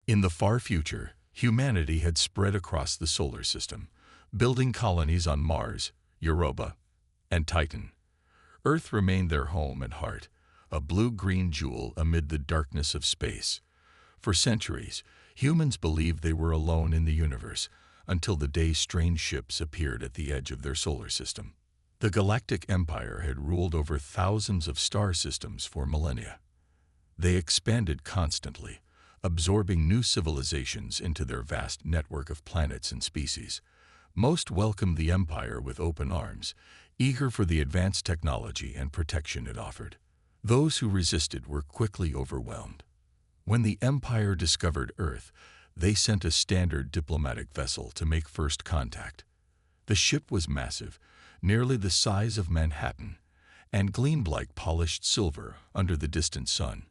In the far future, humanity had spread across the solar system, building colonies on Mars, Europa, and Titan. Earth remained their home and heart, a blue-green jewel amid the darkness of space. For centuries, humans believed they were alone in the universe, until the day strange ships appeared at the edge of their solar system. The Galactic Empire had ruled over thousands of star systems for millennia. They expanded constantly, absorbing new civilizations into their vast network of planets and species. Most welcomed the Empire with open arms, eager for the advanced technology and protection it offered. Those who resisted were quickly overwhelmed. When the Empire discovered Earth, they sent a standard diplomatic vessel to make first contact. The ship was massive, nearly the size of Manhattan, and gleamed like polished silver under the distant sun.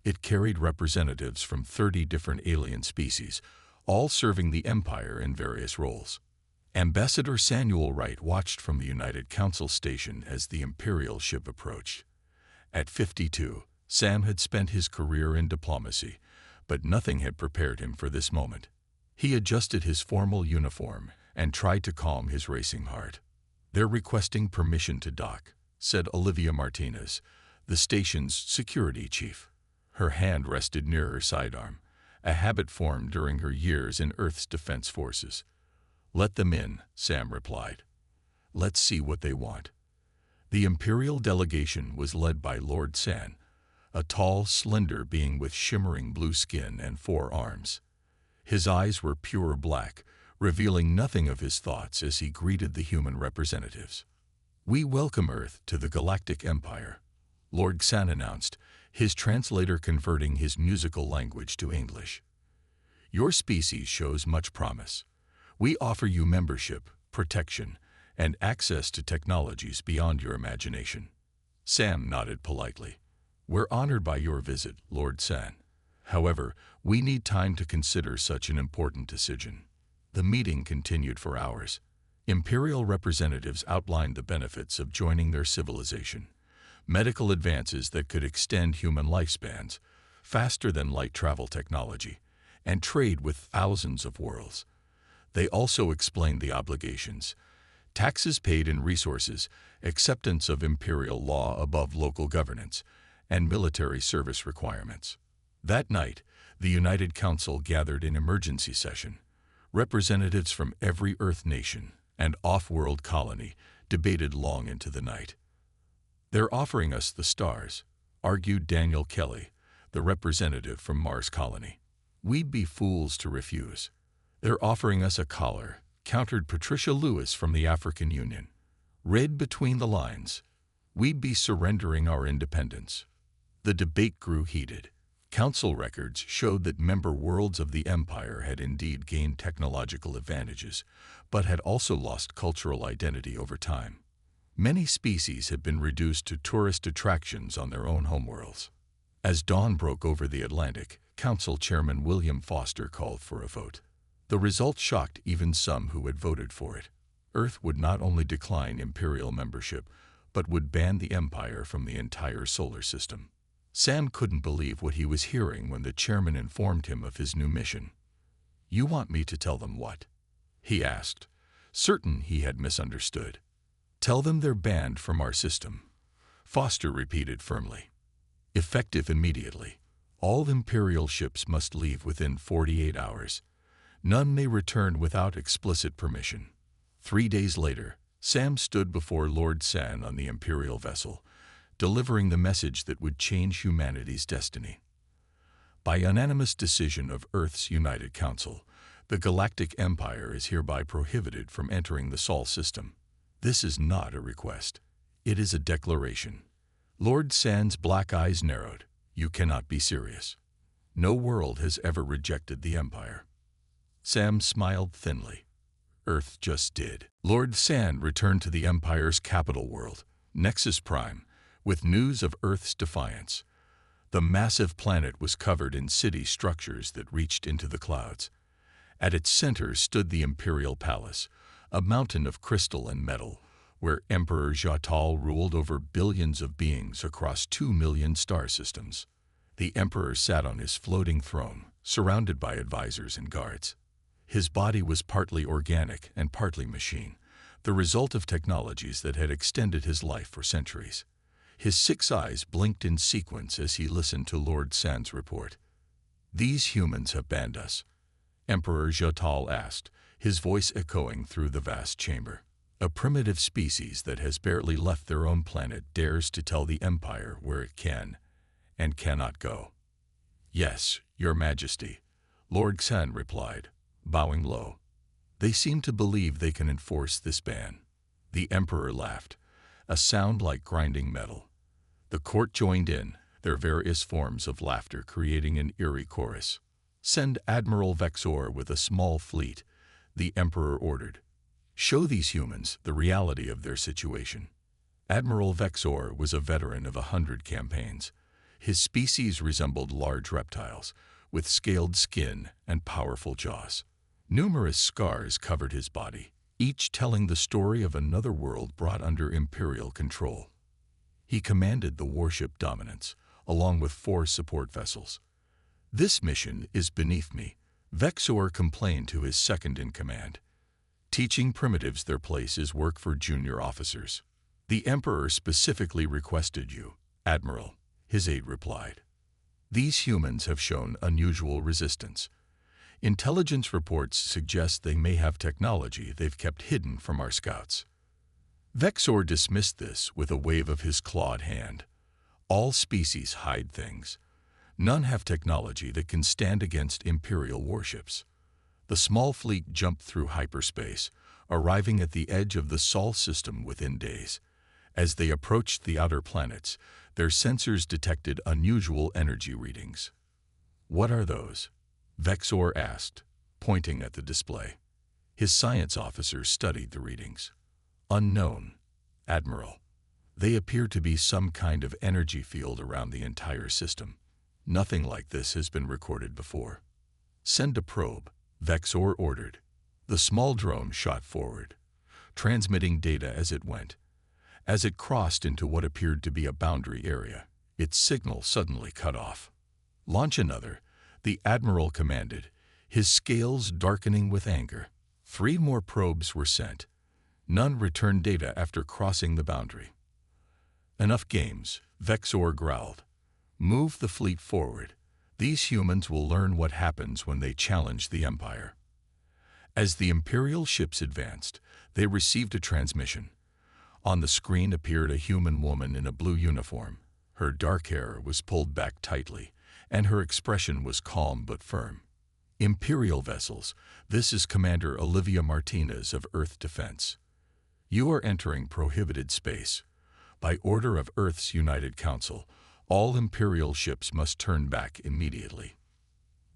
It carried representatives from 30 different alien species, all serving the Empire in various roles. Ambassador Samuel Wright watched from the United Council station as the Imperial ship approached. At 52, Sam had spent his career in diplomacy, but nothing had prepared him for this moment. He adjusted his formal uniform and tried to calm his racing heart. "They're requesting permission to dock," said Olivia Martinez, the station's security chief. Her hand rested near her sidearm, a habit formed during her years in Earth's defense forces. "Let them in," Sam replied. "Let's see what they want." The Imperial delegation was led by Lord San, a tall, slender being with shimmering blue skin and 4 arms. His eyes were pure black, revealing nothing of his thoughts as he greeted the human representatives. "We welcome Earth to the Galactic Empire," Lord San announced, his translator converting his musical language to English. "Your species shows much promise. We offer you membership, protection, and access to technologies beyond your imagination." Sam nodded politely. "We're honored by your visit, Lord San. However, we need time to consider such an important decision." The meeting continued for hours. Imperial representatives outlined the benefits of joining their civilization: medical advances that could extend human lifespans, faster than light travel technology, and trade with thousands of worlds. They also explained the obligations: taxes paid in resources, acceptance of imperial law above local governance, and military service requirements. That night, the United Council gathered in emergency session. Representatives from every Earth nation and off-world colony debated long into the night. "They're offering us the stars," argued Daniel Kelly, the representative from Mars Colony. "We'd be fools to refuse." "They're offering us a collar," countered Patricia Lewis from the African Union. "Read between the lines. We'd be surrendering our independence." The debate grew heated. Council records showed that member worlds of the Empire had indeed gained technological advantages, but had also lost cultural identity over time. Many species had been reduced to tourist attractions on their own homeworlds. As dawn broke over the Atlantic, Council Chairman William Foster called for a vote. The result shocked even some who had voted for it. Earth would not only decline Imperial membership, but would ban the Empire from the entire solar system. Sam couldn't believe what he was hearing when the chairman informed him of his new mission. "You want me to tell them what?" he asked, certain he had misunderstood. "Tell them they're banned from our system," Foster repeated firmly. "Effective immediately. All Imperial ships must leave within 48 hours. None may return without explicit permission." 3 days later, Sam stood before Lord San on the Imperial vessel, delivering the message that would change humanity's destiny. By unanimous decision of Earth's United Council, the Galactic Empire is hereby prohibited from entering the Sol system. This is not a request. It is a declaration. Lord San's black eyes narrowed. "You cannot be serious. No world has ever rejected the Empire." Sam smiled thinly. "Earth just did." Lord San returned to the Empire's capital world, Nexus Prime, with news of Earth's defiance. The massive planet was covered in city structures that reached into the clouds. At its center stood the Imperial Palace, a mountain of crystal and metal, where Emperor Jatal ruled over billions of beings across 2 million star systems. The Emperor sat on his floating throne, surrounded by advisors and guards. His body was partly organic and partly machine, the result of technologies that had extended his life for centuries. His 6 eyes blinked in sequence as he listened to Lord San's report. "These humans have banned us," Emperor Jotal asked, his voice echoing through the vast chamber. "A primitive species that has barely left their own planet dares to tell the Empire where it can and cannot go." "Yes, Your Majesty," Lord San replied, bowing low. "They seem to believe they can enforce this ban." The Emperor laughed, a sound like grinding metal. The court joined in, their various forms of laughter creating an eerie chorus. "Send Admiral Vexor with a small fleet," the Emperor ordered. "Show these humans the reality of their situation." Admiral Vexor was a veteran of 100 campaigns. His species resembled large reptiles, with scaled skin and powerful jaws. Numerous scars covered his body, each telling the story of another world brought under Imperial control. He commanded the warship Dominance, along with 4 support vessels. "This mission is beneath me," Vexor complained to his second-in-command. "Teaching primitives their place is work for junior officers." "The Emperor specifically requested you, Admiral," his aide replied. "These humans have shown unusual resistance. Intelligence reports suggest they may have technology they've kept hidden from our scouts." Vexor dismissed this with a wave of his clawed hand. "All species hide things. None have technology that can stand against Imperial warships." The small fleet jumped through hyperspace, arriving at the edge of the Sol system within days. As they approached the outer planets, their sensors detected unusual energy readings. "What are those?" Vexor asked, pointing at the display. His science officer studied the readings. "Unknown, Admiral. They appear to be some kind of energy field around the entire system. Nothing like this has been recorded before." "Send a probe," Vexor ordered. The small drone shot forward, transmitting data as it went. As it crossed into what appeared to be a boundary area, its signal suddenly cut off. "Launch another," the Admiral commanded, his scales darkening with anger. 3 more probes were sent. None returned data after crossing the boundary. "Enough games," Vexor growled. "Move the fleet forward. These humans will learn what happens when they challenge the Empire." As the Imperial ships advanced, they received a transmission. On the screen appeared a human woman in a blue uniform. Her dark hair was pulled back tightly, and her expression was calm but firm. "Imperial vessels, this is Commander Olivia Martinez of Earth Defense. You are entering prohibited space. By order of Earth's United Council, all Imperial ships must turn back immediately."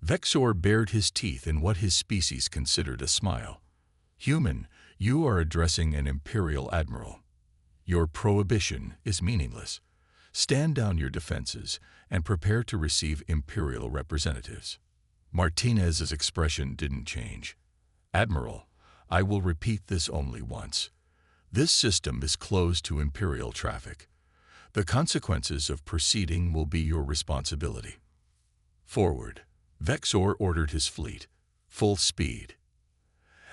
Vexor bared his teeth in what his species considered a smile. "Human, you are addressing an Imperial Admiral. Your prohibition is meaningless. Stand down your defenses and prepare to receive Imperial representatives." Martinez's expression didn't change. "Admiral, I will repeat this only once. This system is closed to Imperial traffic. The consequences of proceeding will be your responsibility. Forward." Vexor ordered his fleet, full speed.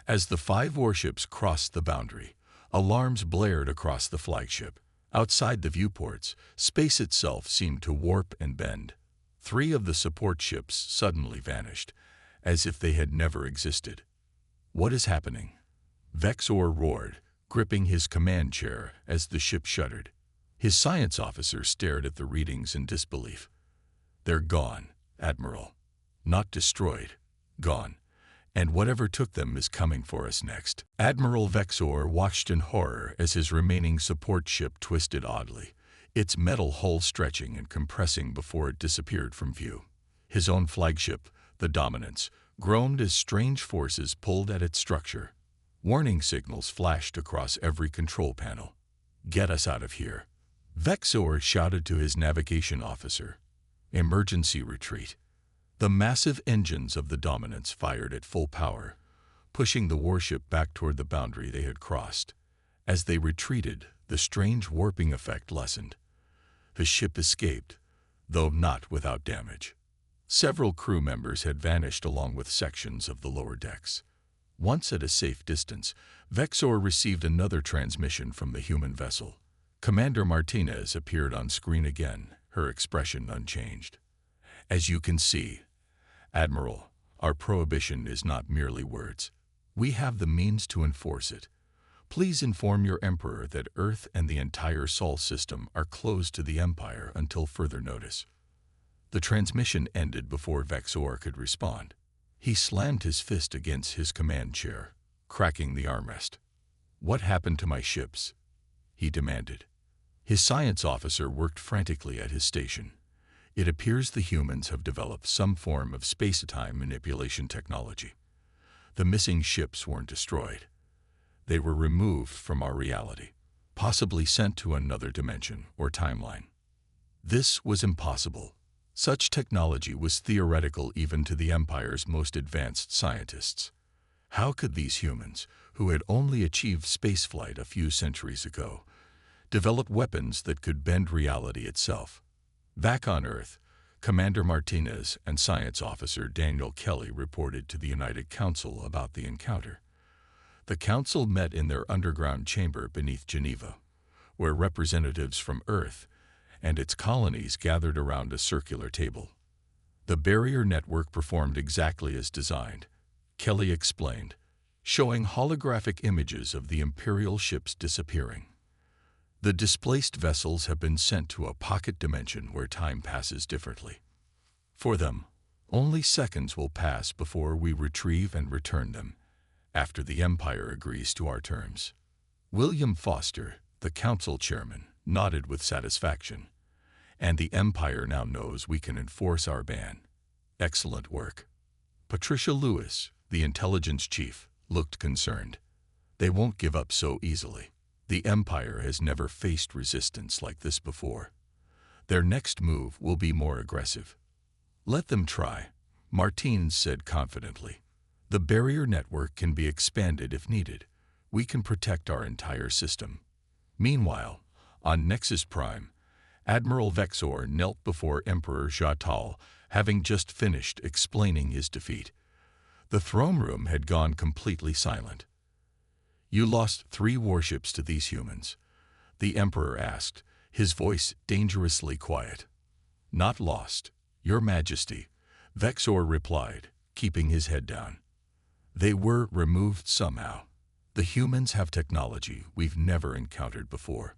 As the 5 warships crossed the boundary, alarms blared across the flagship. Outside the viewports, space itself seemed to warp and bend. 3 of the support ships suddenly vanished, as if they had never existed. "What is happening?" Vexor roared, gripping his command chair as the ship shuddered. His science officer stared at the readings in disbelief. "They're gone, Admiral. Not destroyed. Gone. And whatever took them is coming for us next." Admiral Vexor watched in horror as his remaining support ship twisted oddly, its metal hull stretching and compressing before it disappeared from view. His own flagship, the Dominance, groaned as strange forces pulled at its structure. Warning signals flashed across every control panel. "Get us out of here," Vexor shouted to his navigation officer. "Emergency retreat." The massive engines of the Dominance fired at full power, pushing the warship back toward the boundary they had crossed. As they retreated, the strange warping effect lessened. The ship escaped, though not without damage. Several crew members had vanished along with sections of the lower decks. Once at a safe distance, Vexor received another transmission from the human vessel. Commander Martinez appeared on screen again, her expression unchanged. As you can see, Admiral, our prohibition is not merely words. We have the means to enforce it. Please inform your Emperor that Earth and the entire Sol system are closed to the Empire until further notice. The transmission ended before Vexor could respond. He slammed his fist against his command chair, cracking the armrest. "What happened to my ships?" he demanded. His science officer worked frantically at his station. "It appears the humans have developed some form of space-time manipulation technology. The missing ships weren't destroyed. They were removed from our reality, possibly sent to another dimension or timeline." This was impossible. Such technology was theoretical even to the Empire's most advanced scientists. How could these humans, who had only achieved spaceflight a few centuries ago, develop weapons that could bend reality itself? Back on Earth, Commander Martinez and Science Officer Daniel Kelly reported to the United Council about the encounter. The Council met in their underground chamber beneath Geneva, where representatives from Earth and its colonies gathered around a circular table. The barrier network performed exactly as designed, Kelly explained, showing holographic images of the Imperial ships disappearing. The displaced vessels have been sent to a pocket dimension where time passes differently. For them, only seconds will pass before we retrieve and return them, after the Empire agrees to our terms. William Foster, the Council Chairman, nodded with satisfaction. "And the Empire now knows we can enforce our ban. Excellent work." Patricia Lewis, the intelligence chief, looked concerned. "They won't give up so easily. The Empire has never faced resistance like this before. Their next move will be more aggressive." "Let them try," Martins said confidently. "The barrier network can be expanded if needed. We can protect our entire system." Meanwhile, on Nexus Prime, Admiral Vexor knelt before Emperor Jatal, having just finished explaining his defeat. The throne room had gone completely silent. "You lost 3 warships to these humans?" the Emperor asked, his voice dangerously quiet. "Not lost, Your Majesty," Vexor replied, keeping his head down. "They were removed somehow. The humans have technology we've never encountered before."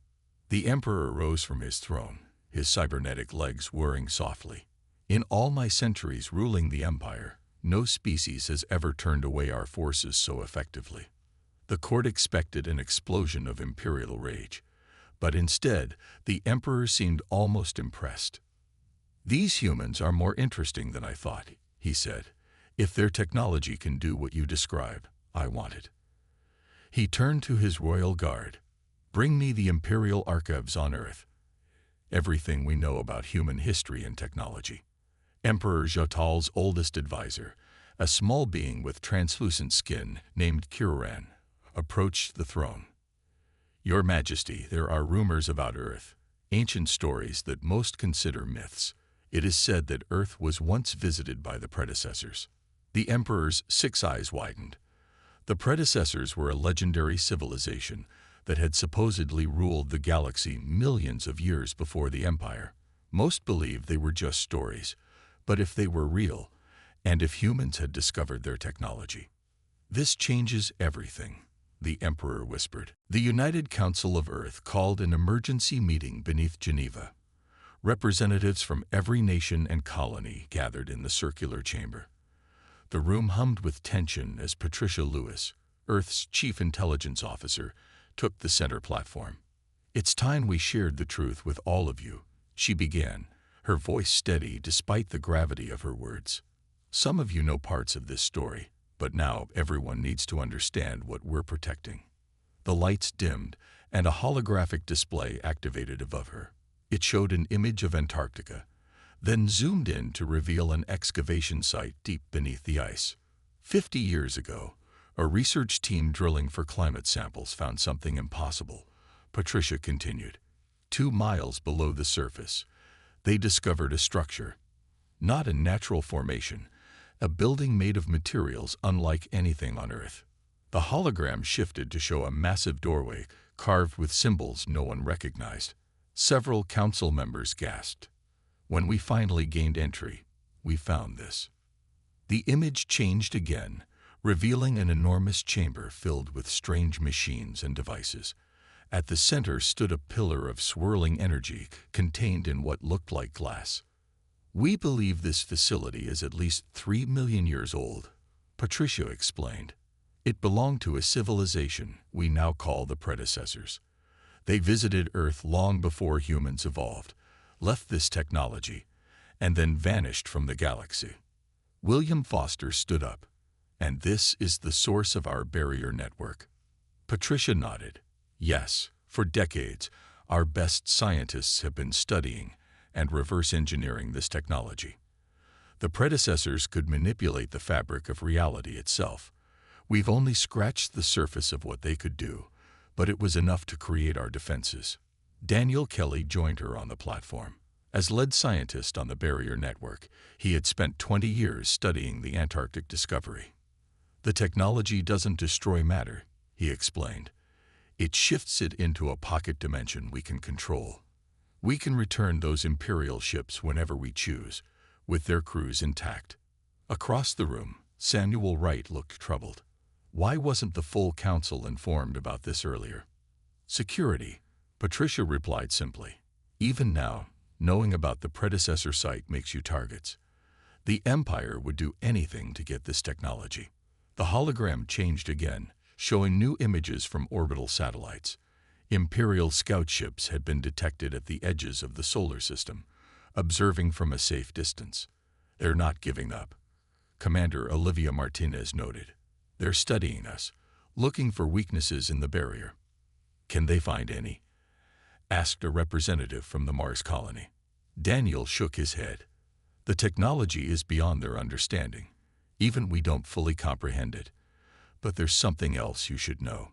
The Emperor rose from his throne, his cybernetic legs whirring softly. "In all my centuries ruling the Empire, no species has ever turned away our forces so effectively." The court expected an explosion of imperial rage, but instead, the Emperor seemed almost impressed. "These humans are more interesting than I thought," he said. "If their technology can do what you describe, I want it." He turned to his royal guard. "Bring me the Imperial archives on Earth. Everything we know about human history and technology." Emperor Jatal's oldest advisor, a small being with translucent skin named Kiran, approached the throne. "Your Majesty, there are rumors about Earth, ancient stories that most consider myths. It is said that Earth was once visited by the predecessors." The Emperor's 6 eyes widened. The predecessors were a legendary civilization that had supposedly ruled the galaxy millions of years before the Empire. Most believed they were just stories, but if they were real, and if humans had discovered their technology, this changes everything, the Emperor whispered. The United Council of Earth called an emergency meeting beneath Geneva. Representatives from every nation and colony gathered in the circular chamber. The room hummed with tension as Patricia Lewis, Earth's chief intelligence officer, took the center platform. "It's time we shared the truth with all of you," she began, her voice steady despite the gravity of her words. "Some of you know parts of this story, but now everyone needs to understand what we're protecting." The lights dimmed, and a holographic display activated above her. It showed an image of Antarctica, then zoomed in to reveal an excavation site deep beneath the ice. 50 years ago, a research team drilling for climate samples found something impossible, Patricia continued. 2 miles below the surface, They discovered a structure, not a natural formation, a building made of materials unlike anything on Earth. The hologram shifted to show a massive doorway carved with symbols no one recognized. Several council members gasped. When we finally gained entry, we found this. The image changed again, revealing an enormous chamber filled with strange machines and devices. At the center stood a pillar of swirling energy contained in what looked like glass. We believe this facility is at least 3 million years old, Patricia explained. It belonged to a civilization we now call the Predecessors. They visited Earth long before humans evolved, left this technology, and then vanished from the galaxy. William Foster stood up. And this is the source of our barrier network. Patricia nodded. Yes, for decades, our best scientists have been studying and reverse engineering this technology. The predecessors could manipulate the fabric of reality itself. We've only scratched the surface of what they could do, but it was enough to create our defenses. Daniel Kelly joined her on the platform. As lead scientist on the barrier network, he had spent 20 years studying the Antarctic discovery. The technology doesn't destroy matter, he explained. It shifts it into a pocket dimension we can control. We can return those Imperial ships whenever we choose, with their crews intact. Across the room, Samuel Wright looked troubled. Why wasn't the full council informed about this earlier? Security, Patricia replied simply. Even now, knowing about the predecessor site makes you targets. The Empire would do anything to get this technology. The hologram changed again, showing new images from orbital satellites. Imperial scout ships had been detected at the edges of the solar system, observing from a safe distance. They're not giving up, Commander Olivia Martinez noted. They're studying us, looking for weaknesses in the barrier. Can they find any? Asked a representative from the Mars colony. Daniel shook his head. The technology is beyond their understanding. Even we don't fully comprehend it. But there's something else you should know.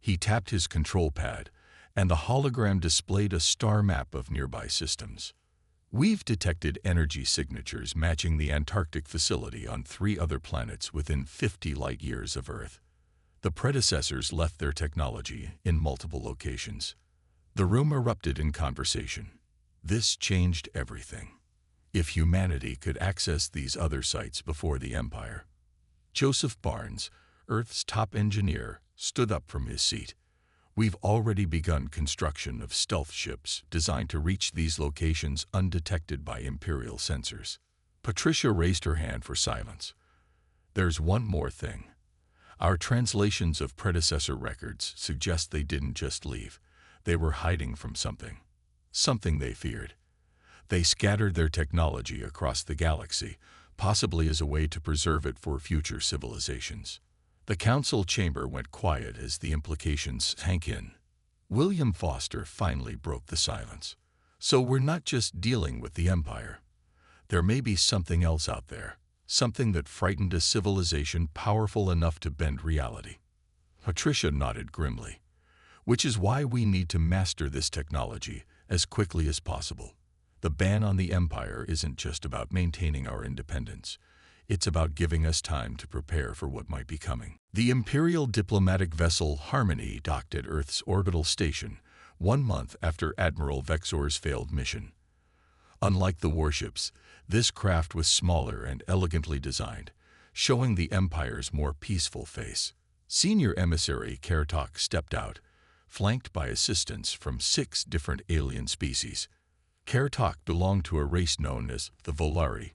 He tapped his control pad, and the hologram displayed a star map of nearby systems. We've detected energy signatures matching the Antarctic facility on 3 other planets within 50 light-years of Earth. The predecessors left their technology in multiple locations. The room erupted in conversation. This changed everything. If humanity could access these other sites before the Empire. Joseph Barnes, Earth's top engineer, stood up from his seat. We've already begun construction of stealth ships designed to reach these locations undetected by Imperial sensors. Patricia raised her hand for silence. There's one more thing. Our translations of predecessor records suggest they didn't just leave. They were hiding from something. Something they feared. They scattered their technology across the galaxy, possibly as a way to preserve it for future civilizations. The council chamber went quiet as the implications sank in. William Foster finally broke the silence. So we're not just dealing with the Empire. There may be something else out there, something that frightened a civilization powerful enough to bend reality. Patricia nodded grimly. Which is why we need to master this technology as quickly as possible. The ban on the Empire isn't just about maintaining our independence. It's about giving us time to prepare for what might be coming. The Imperial diplomatic vessel Harmony docked at Earth's orbital station 1 month after Admiral Vexor's failed mission. Unlike the warships, this craft was smaller and elegantly designed, showing the Empire's more peaceful face. Senior emissary Kertok stepped out, flanked by assistants from 6 different alien species. Kertok belonged to a race known as the Volari,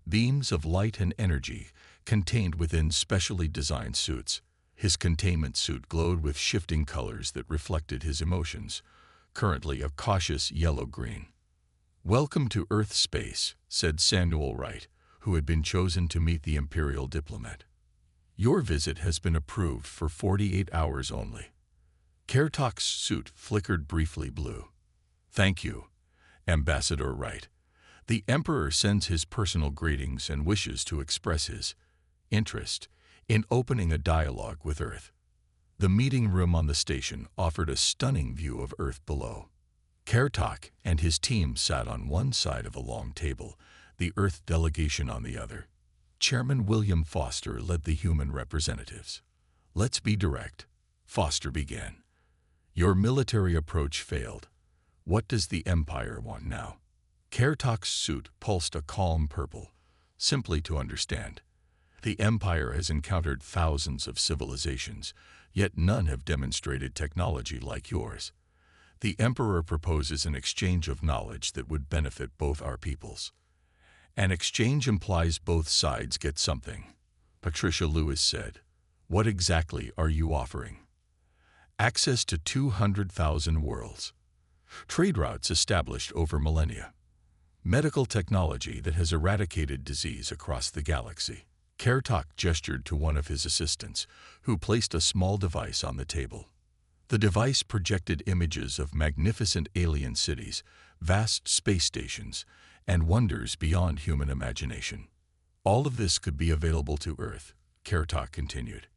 beams of light and energy contained within specially designed suits. His containment suit glowed with shifting colors that reflected his emotions, currently a cautious yellow-green. "Welcome to Earth space," said Samuel Wright, who had been chosen to meet the Imperial diplomat. "Your visit has been approved for 48 hours only." Kertok's suit flickered briefly blue. "Thank you, Ambassador Wright. The Emperor sends his personal greetings and wishes to express his interest in opening a dialogue with Earth." The meeting room on the station offered a stunning view of Earth below. Kertok and his team sat on one side of a long table, the Earth delegation on the other. Chairman William Foster led the human representatives. "Let's be direct," Foster began. "Your military approach failed. What does the Empire want now?" Kertok's suit pulsed a calm purple. "Simply to understand. The Empire has encountered thousands of civilizations, yet none have demonstrated technology like yours. The Emperor proposes an exchange of knowledge that would benefit both our peoples. An exchange implies both sides get something," Patricia Lewis said. "What exactly are you offering?" "Access to 200,000 worlds. Trade routes established over millennia. Medical technology that has eradicated disease across the galaxy." Kertok gestured to one of his assistants, who placed a small device on the table. The device projected images of magnificent alien cities, vast space stations, and wonders beyond human imagination. "All of this could be available to Earth," Kertok continued.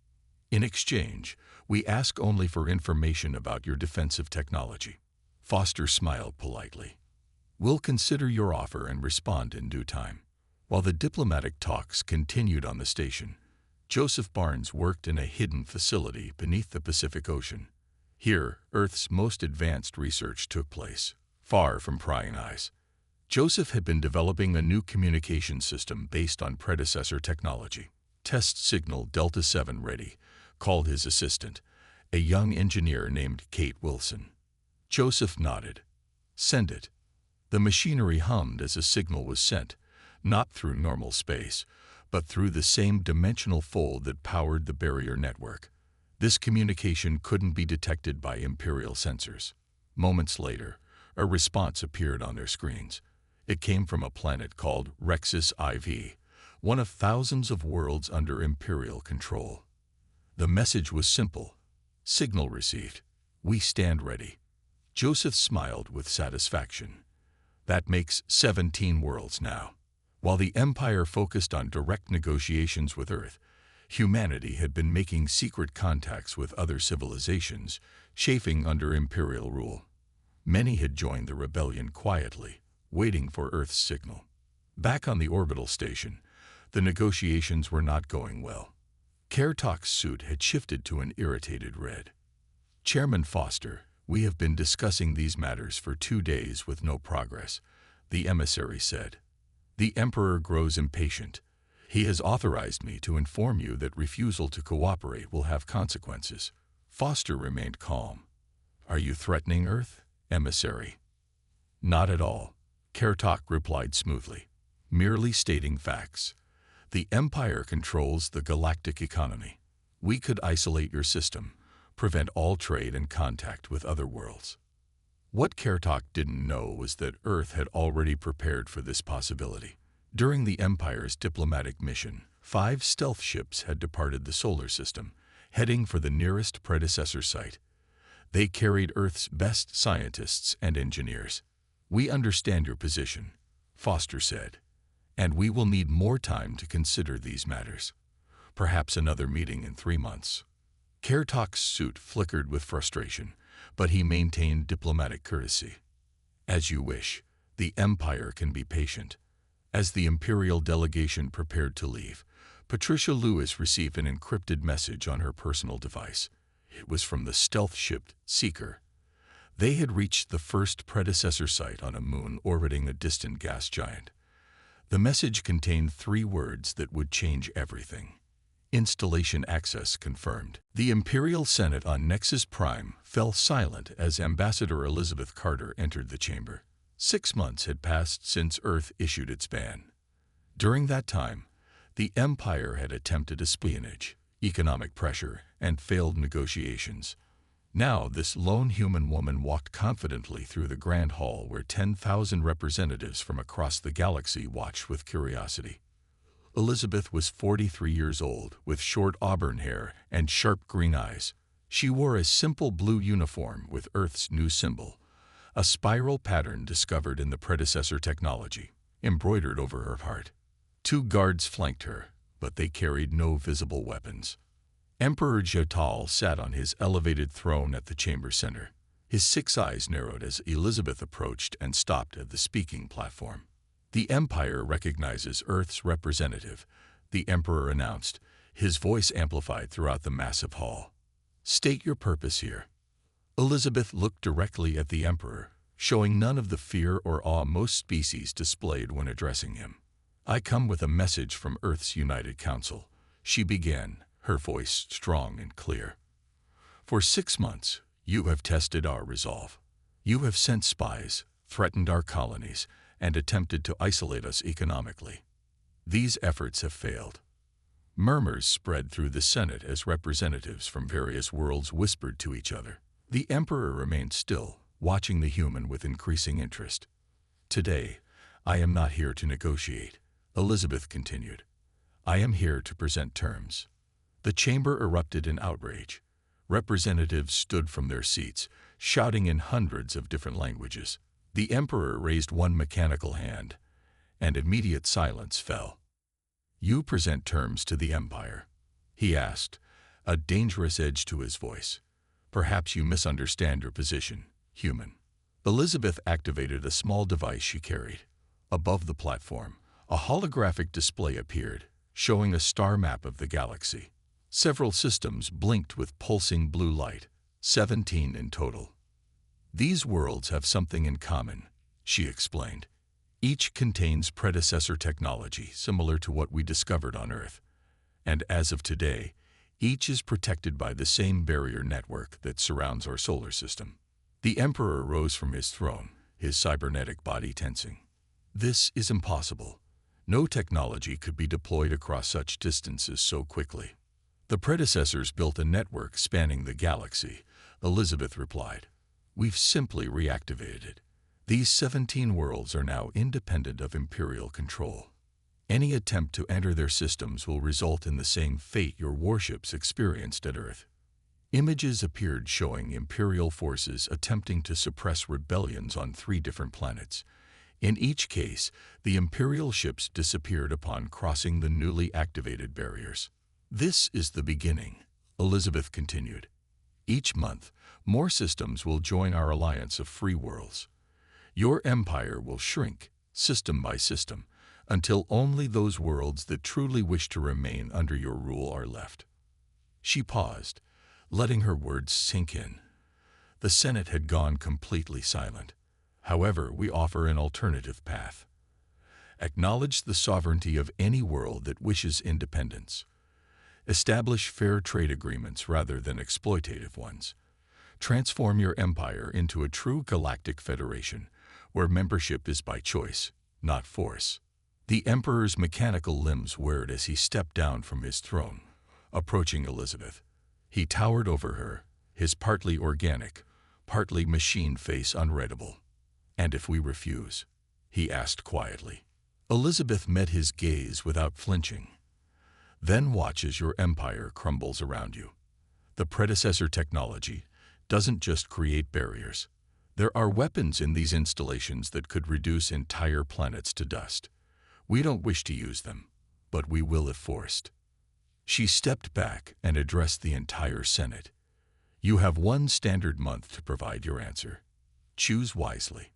"In exchange, we ask only for information about your defensive technology." Foster smiled politely. "We'll consider your offer and respond in due time." While the diplomatic talks continued on the station, Joseph Barnes worked in a hidden facility beneath the Pacific Ocean. Here, Earth's most advanced research took place, far from prying eyes. Joseph had been developing a new communication system based on Predecessor technology. "Test signal Delta 7 ready," called his assistant, a young engineer named Kate Wilson. Joseph nodded. "Send it." The machinery hummed as a signal was sent, not through normal space, but through the same dimensional fold that powered the barrier network. This communication couldn't be detected by Imperial sensors. Moments later, a response appeared on their screens. It came from a planet called Rexus IV, one of thousands of worlds under Imperial control. The message was simple. "Signal received. We stand ready." Joseph smiled with satisfaction. That makes 17 worlds now. While the Empire focused on direct negotiations with Earth, humanity had been making secret contacts with other civilizations, chafing under Imperial rule. Many had joined the rebellion quietly, waiting for Earth's signal. Back on the orbital station, the negotiations were not going well. Kertok's suit had shifted to an irritated red. "Chairman Foster, we have been discussing these matters for 2 days with no progress," the emissary said. "The Emperor grows impatient. He has authorized me to inform you that refusal to cooperate will have consequences." Foster remained calm. "Are you threatening Earth, emissary?" "Not at all," Kertok replied smoothly. "Merely stating facts. The Empire controls the galactic economy. We could isolate your system, prevent all trade and contact with other worlds." What Kertok didn't know was that Earth had already prepared for this possibility. During the Empire's diplomatic mission, 5 stealth ships had departed the solar system, heading for the nearest Predecessor site. They carried Earth's best scientists and engineers. "We understand your position," Foster said, "and we will need more time to consider these matters. Perhaps another meeting in 3 months." Kertok's suit flickered with frustration, but he maintained diplomatic courtesy. "As you wish. The Empire can be patient." As the Imperial delegation prepared to leave, Patricia Lewis received an encrypted message on her personal device. It was from the stealth ship Seeker. They had reached the first Predecessor site on a moon orbiting a distant gas giant. The message contained 3 words that would change everything. Installation access confirmed. The Imperial Senate on Nexus Prime fell silent as Ambassador Elizabeth Carter entered the chamber. 6 months had passed since Earth issued its ban. During that time, the Empire had attempted espionage, economic pressure, and failed negotiations. Now this lone human woman walked confidently through the grand hall where 10,000 representatives from across the galaxy watched with curiosity. Elizabeth was 43 years old, with short auburn hair and sharp green eyes. She wore a simple blue uniform with Earth's new symbol, a spiral pattern discovered in the Predecessor technology, embroidered over her heart. 2 guards flanked her, but they carried no visible weapons. Emperor Jotal sat on his elevated throne at the chamber center. His 6 eyes narrowed as Elizabeth approached and stopped at the speaking platform. "The Empire recognizes Earth's representative," the Emperor announced, his voice amplified throughout the massive hall. "State your purpose here." Elizabeth looked directly at the Emperor, showing none of the fear or awe most species displayed when addressing him. "I come with a message from Earth's United Council," she began, her voice strong and clear. "For 6 months, you have tested our resolve. You have sent spies, threatened our colonies, and attempted to isolate us economically. These efforts have failed." Murmurs spread through the Senate as representatives from various worlds whispered to each other. The Emperor remained still, watching the human with increasing interest. "Today, I am not here to negotiate," Elizabeth continued. "I am here to present terms." The chamber erupted in outrage. Representatives stood from their seats, shouting in hundreds of different languages. The Emperor raised one mechanical hand, and immediate silence fell. "You present terms to the Empire?" he asked, a dangerous edge to his voice. "Perhaps you misunderstand your position, human." Elizabeth activated a small device she carried. Above the platform, a holographic display appeared, showing a star map of the galaxy. Several systems blinked with pulsing blue light, 17 in total. "These worlds have something in common," she explained. "Each contains predecessor technology similar to what we discovered on Earth. And as of today, each is protected by the same barrier network that surrounds our solar system." The Emperor rose from his throne, his cybernetic body tensing. "This is impossible. No technology could be deployed across such distances so quickly." "The predecessors built a network spanning the galaxy," Elizabeth replied. "We've simply reactivated it. These 17 worlds are now independent of Imperial control. Any attempt to enter their systems will result in the same fate your warships experienced at Earth." Images appeared showing Imperial forces attempting to suppress rebellions on 3 different planets. In each case, the Imperial ships disappeared upon crossing the newly activated barriers. "This is the beginning," Elizabeth continued. "Each month, more systems will join our alliance of free worlds. Your empire will shrink, system by system, until only those worlds that truly wish to remain under your rule are left." She paused, letting her words sink in. The Senate had gone completely silent. "However, we offer an alternative path. Acknowledge the sovereignty of any world that wishes independence. Establish fair trade agreements rather than exploitative ones. Transform your empire into a true galactic federation, where membership is by choice, not force." The Emperor's mechanical limbs whirred as he stepped down from his throne, approaching Elizabeth. He towered over her, his partly organic, partly machine face unreadable. "And if we refuse?" he asked quietly. Elizabeth met his gaze without flinching. "Then watch as your empire crumbles around you. The predecessor technology doesn't just create barriers. There are weapons in these installations that could reduce entire planets to dust. We don't wish to use them, but we will if forced." She stepped back and addressed the entire Senate. "You have 1 standard month to provide your answer. Choose wisely."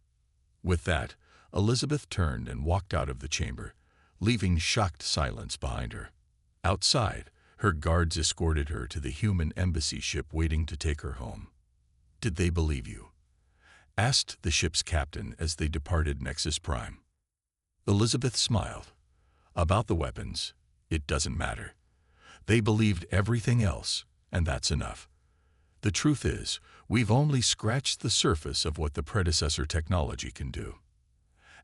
With that, Elizabeth turned and walked out of the chamber, leaving shocked silence behind her. Outside, her guards escorted her to the human embassy ship waiting to take her home. "Did they believe you?" asked the ship's captain as they departed Nexus Prime. Elizabeth smiled. "About the weapons, it doesn't matter. They believed everything else, and that's enough. The truth is, we've only scratched the surface of what the predecessor technology can do."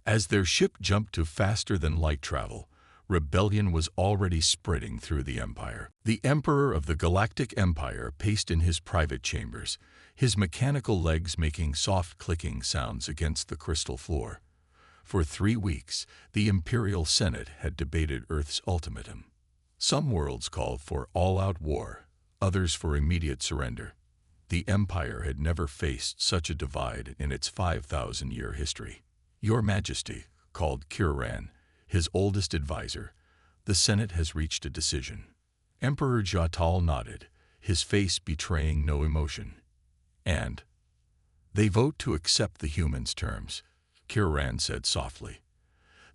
As their ship jumped to faster-than-light travel, rebellion was already spreading through the Empire. The Emperor of the Galactic Empire paced in his private chambers, his mechanical legs making soft clicking sounds against the crystal floor. For 3 weeks, the Imperial Senate had debated Earth's ultimatum. Some worlds called for all-out war, others for immediate surrender. The Empire had never faced such a divide in its 5,000-year history. "Your Majesty," called Kiran, his oldest advisor, "the Senate has reached a decision." Emperor Jatal nodded, his face betraying no emotion. "And?" They vote to accept the humans' terms, Kiran said softly.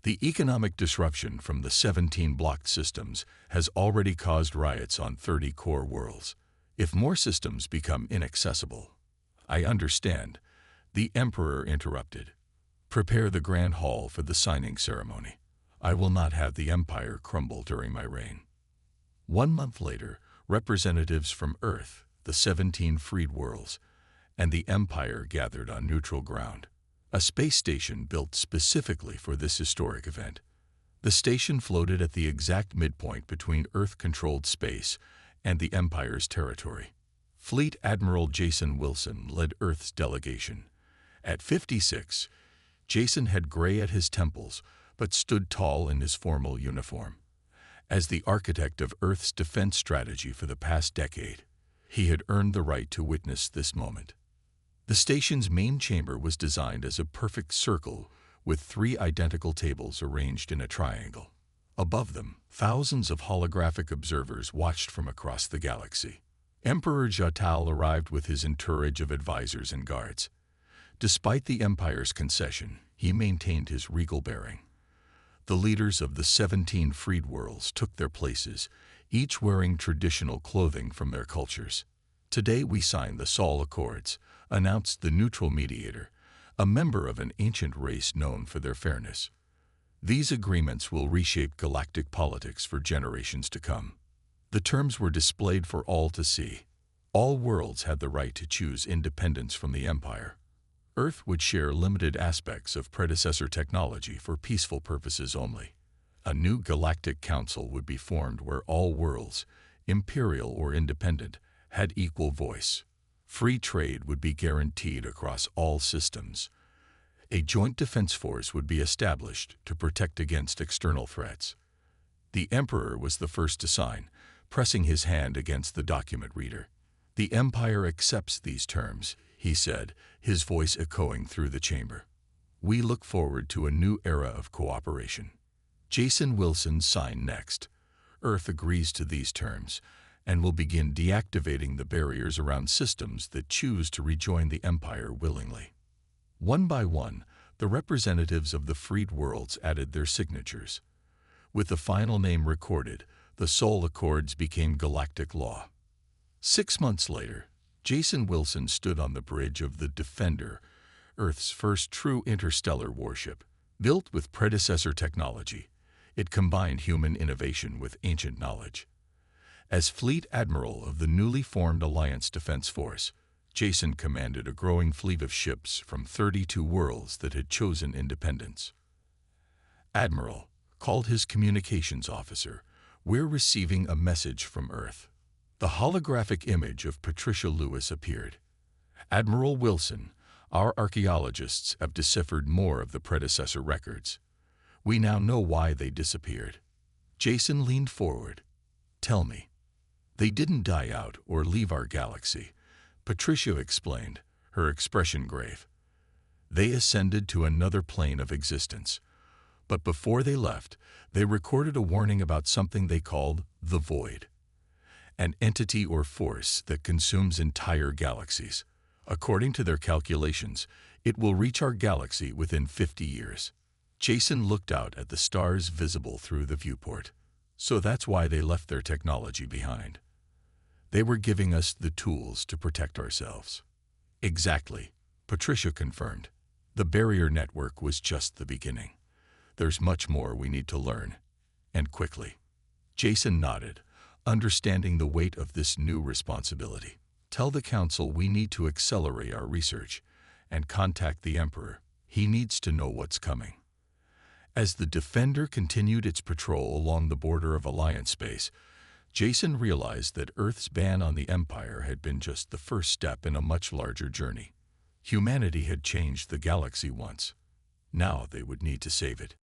The economic disruption from the 17 blocked systems has already caused riots on 30 core worlds. If more systems become inaccessible, I understand, the Emperor interrupted. Prepare the Grand Hall for the signing ceremony. I will not have the Empire crumble during my reign. 1 month later, representatives from Earth, the 17 freed worlds, and the Empire gathered on neutral ground. A space station built specifically for this historic event. The station floated at the exact midpoint between Earth-controlled space and the Empire's territory. Fleet Admiral Jason Wilson led Earth's delegation. At 56, Jason had gray at his temples, but stood tall in his formal uniform. As the architect of Earth's defense strategy for the past decade, he had earned the right to witness this moment. The station's main chamber was designed as a perfect circle with 3 identical tables arranged in a triangle. Above them, thousands of holographic observers watched from across the galaxy. Emperor Jatal arrived with his entourage of advisors and guards. Despite the Empire's concession, he maintained his regal bearing. The leaders of the 17 freed worlds took their places, each wearing traditional clothing from their cultures. Today we sign the Saul Accords, announced the neutral mediator, a member of an ancient race known for their fairness. These agreements will reshape galactic politics for generations to come. The terms were displayed for all to see. All worlds had the right to choose independence from the Empire. Earth would share limited aspects of Predecessor technology for peaceful purposes only. A new galactic council would be formed where all worlds, Imperial or independent, had equal voice. Free trade would be guaranteed across all systems. A joint defense force would be established to protect against external threats. The Emperor was the first to sign, pressing his hand against the document reader. The Empire accepts these terms, he said, his voice echoing through the chamber. We look forward to a new era of cooperation. Jason Wilson signed next. Earth agrees to these terms and will begin deactivating the barriers around systems that choose to rejoin the Empire willingly. One by one, the representatives of the freed worlds added their signatures. With the final name recorded, the Saul Accords became galactic law. 6 months later, Jason Wilson stood on the bridge of the Defender, Earth's first true interstellar warship. Built with Predecessor technology, it combined human innovation with ancient knowledge. As Fleet Admiral of the newly formed Alliance Defense Force, Jason commanded a growing fleet of ships from 32 worlds that had chosen independence. Admiral called his communications officer, "We're receiving a message from Earth." The holographic image of Patricia Lewis appeared. "Admiral Wilson, our archaeologists have deciphered more of the Predecessor records. We now know why they disappeared." Jason leaned forward. "Tell me." "They didn't die out or leave our galaxy," Patricia explained, her expression grave. "They ascended to another plane of existence. But before they left, they recorded a warning about something they called the Void, an entity or force that consumes entire galaxies. According to their calculations, it will reach our galaxy within 50 years. Jason looked out at the stars visible through the viewport. "So that's why they left their technology behind. They were giving us the tools to protect ourselves." "Exactly," Patricia confirmed. "The barrier network was just the beginning. There's much more we need to learn, and quickly." Jason nodded, understanding the weight of this new responsibility. "Tell the Council we need to accelerate our research and contact the Emperor. He needs to know what's coming." As the Defender continued its patrol along the border of Alliance space, Jason realized that Earth's ban on the Empire had been just the first step in a much larger journey. Humanity had changed the galaxy once. Now they would need to save it.